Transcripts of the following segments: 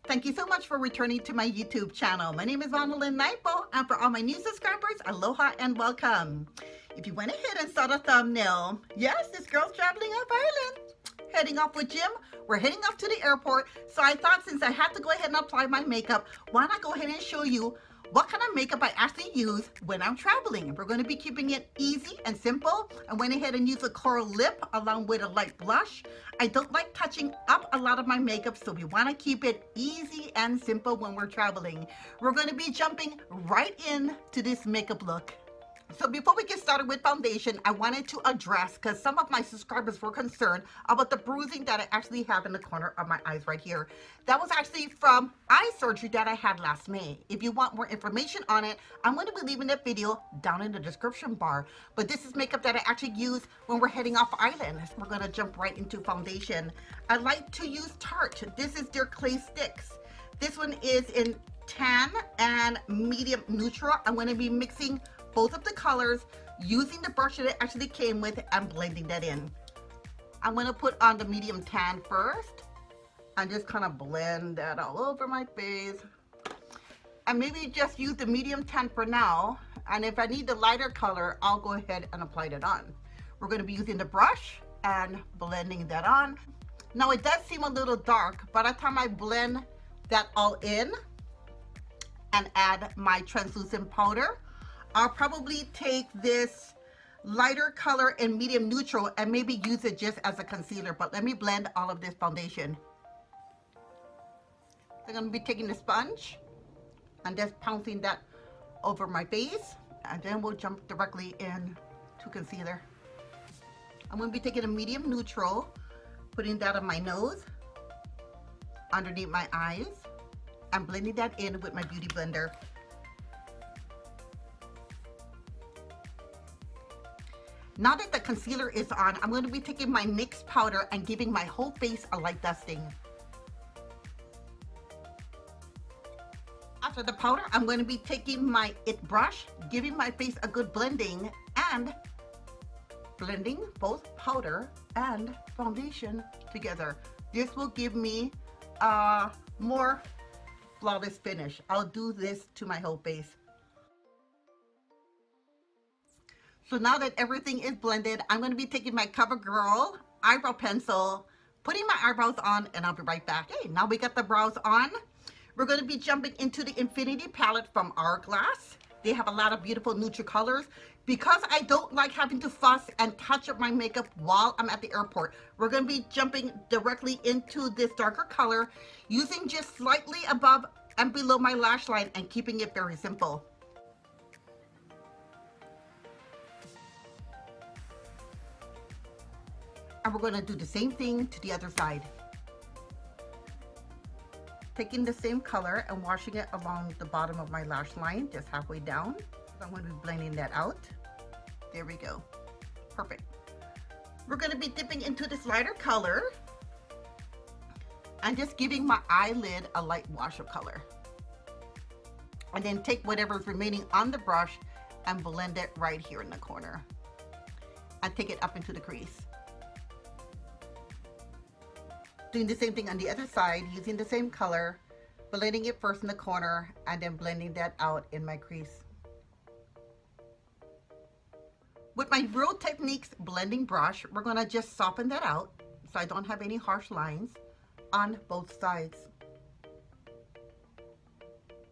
Thank you so much for returning to my YouTube channel. My name is Ranalynn Naipo, and for all my new subscribers, aloha and welcome. If you went ahead and saw the thumbnail, yes, this girl's traveling off island. Heading off with Jim. We're heading off to the airport, so I thought since I had to go ahead and apply my makeup, why not go ahead and show you what kind of makeup I actually use when I'm traveling. We're going to be keeping it easy and simple. I went ahead and used a coral lip along with a light blush. I don't like touching up a lot of my makeup, so we want to keep it easy and simple when we're traveling. We're going to be jumping right into this makeup look. So before we get started with foundation, I wanted to address, because some of my subscribers were concerned about the bruising that I actually have in the corner of my eyes right here. That was actually from eye surgery that I had last May. If you want more information on it, I'm going to be leaving that video down in the description bar. But this is makeup that I actually use when we're heading off island. We're going to jump right into foundation. I like to use Tarte. This is their clay sticks. This one is in tan and medium neutral. I'm going to be mixing both of the colors using the brush that it actually came with and blending that in. I'm going to put on the medium tan first and just kind of blend that all over my face, and maybe just use the medium tan for now, and if I need the lighter color, I'll go ahead and apply that on. We're going to be using the brush and blending that on. Now it does seem a little dark. By the time I blend that all in and add my translucent powder, I'll probably take this lighter color in medium neutral and maybe use it just as a concealer. But let me blend all of this foundation. So I'm going to be taking the sponge and just pouncing that over my face, and then we'll jump directly in to concealer. I'm going to be taking a medium neutral, putting that on my nose, underneath my eyes, and blending that in with my beauty blender. Now that the concealer is on, I'm going to be taking my NYX powder and giving my whole face a light dusting. After the powder, I'm going to be taking my IT brush, giving my face a good blending, and blending both powder and foundation together. This will give me a more flawless finish. I'll do this to my whole face. So now that everything is blended, I'm going to be taking my CoverGirl eyebrow pencil, putting my eyebrows on, and I'll be right back. Okay, now we got the brows on. We're going to be jumping into the Infinity palette from Hourglass. They have a lot of beautiful neutral colors. Because I don't like having to fuss and touch up my makeup while I'm at the airport, we're going to be jumping directly into this darker color, using just slightly above and below my lash line and keeping it very simple. And we're going to do the same thing to the other side. Taking the same color and washing it along the bottom of my lash line, just halfway down. So I'm going to be blending that out. There we go. Perfect. We're going to be dipping into this lighter color and just giving my eyelid a light wash of color. And then take whatever's remaining on the brush and blend it right here in the corner. And take it up into the crease. Doing the same thing on the other side, using the same color, blending it first in the corner, and then blending that out in my crease. With my Real Techniques blending brush, we're going to just soften that out so I don't have any harsh lines on both sides.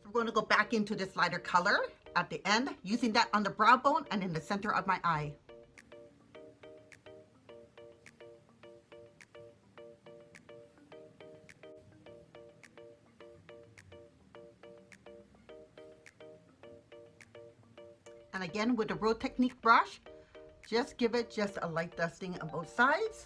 So we're going to go back into this lighter color at the end, using that on the brow bone and in the center of my eye. And again, with the Real Technique brush, just give it just a light dusting on both sides.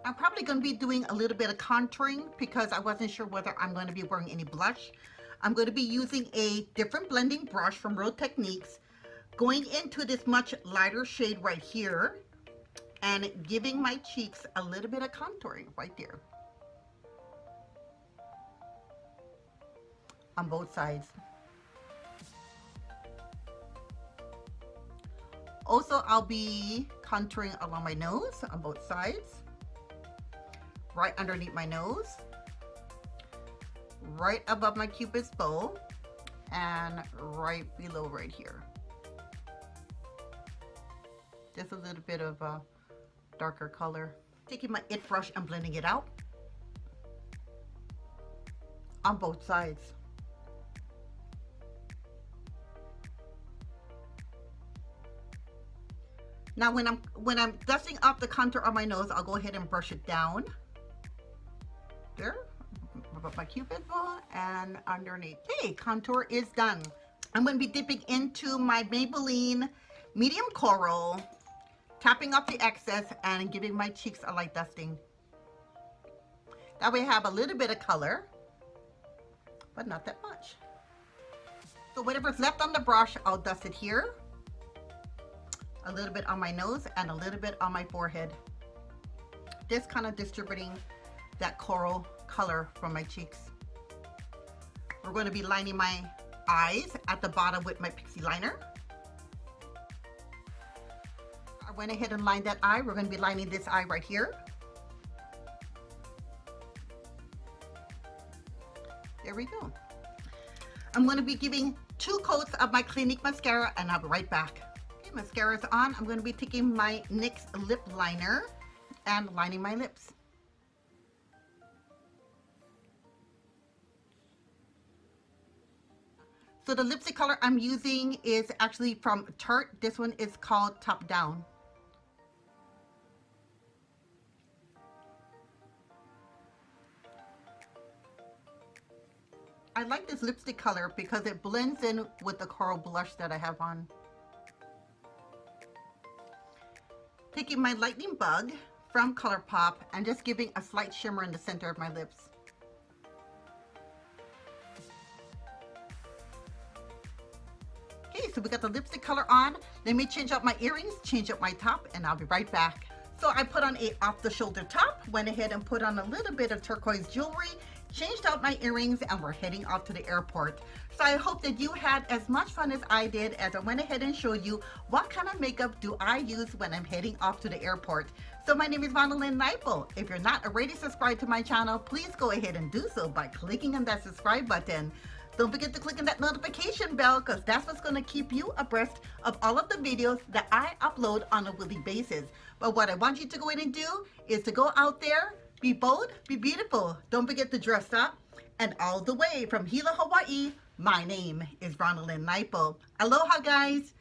I'm probably going to be doing a little bit of contouring because I wasn't sure whether I'm going to be wearing any blush. I'm going to be using a different blending brush from Real Techniques, going into this much lighter shade right here and giving my cheeks a little bit of contouring right there on both sides. Also, I'll be contouring along my nose on both sides. right underneath my nose, right above my Cupid's bow, and right below right here. Just a little bit of a darker color. Taking my It brush and blending it out on both sides. Now when I'm dusting off the contour on my nose, I'll go ahead and brush it down. There, above my Cupid bow and underneath. Okay, contour is done. I'm going to be dipping into my Maybelline Medium Coral, tapping off the excess and giving my cheeks a light dusting. That way I have a little bit of color, but not that much. So whatever's left on the brush, I'll dust it here, a little bit on my nose, and a little bit on my forehead. Just kind of distributing that coral color from my cheeks. We're going to be lining my eyes at the bottom with my Pixie liner. I went ahead and lined that eye. We're going to be lining this eye right here. There we go. I'm going to be giving 2 coats of my Clinique mascara, and I'll be right back. Okay, mascara's on. I'm going to be taking my NYX lip liner and lining my lips. So the lipstick color I'm using is actually from Tarte. This one is called Top Down. I like this lipstick color because it blends in with the coral blush that I have on. Taking my Lightning Bug from Colourpop and just giving a slight shimmer in the center of my lips. Okay, so we got the lipstick color on. Let me change up my earrings, change up my top, and I'll be right back. So I put on a off-the-shoulder top, went ahead and put on a little bit of turquoise jewelry, changed out my earrings, and we're heading off to the airport. So I hope that you had as much fun as I did as I went ahead and showed you what kind of makeup do I use when I'm heading off to the airport. So my name is Ranalynn Naipo. If you're not already subscribed to my channel, please go ahead and do so by clicking on that subscribe button. Don't forget to click on that notification bell, because that's what's going to keep you abreast of all of the videos that I upload on a weekly basis. But what I want you to go in and do is to go out there, be bold, be beautiful. Don't forget to dress up. And all the way from Hilo, Hawaii, my name is Ranalynn Naipo. Aloha, guys.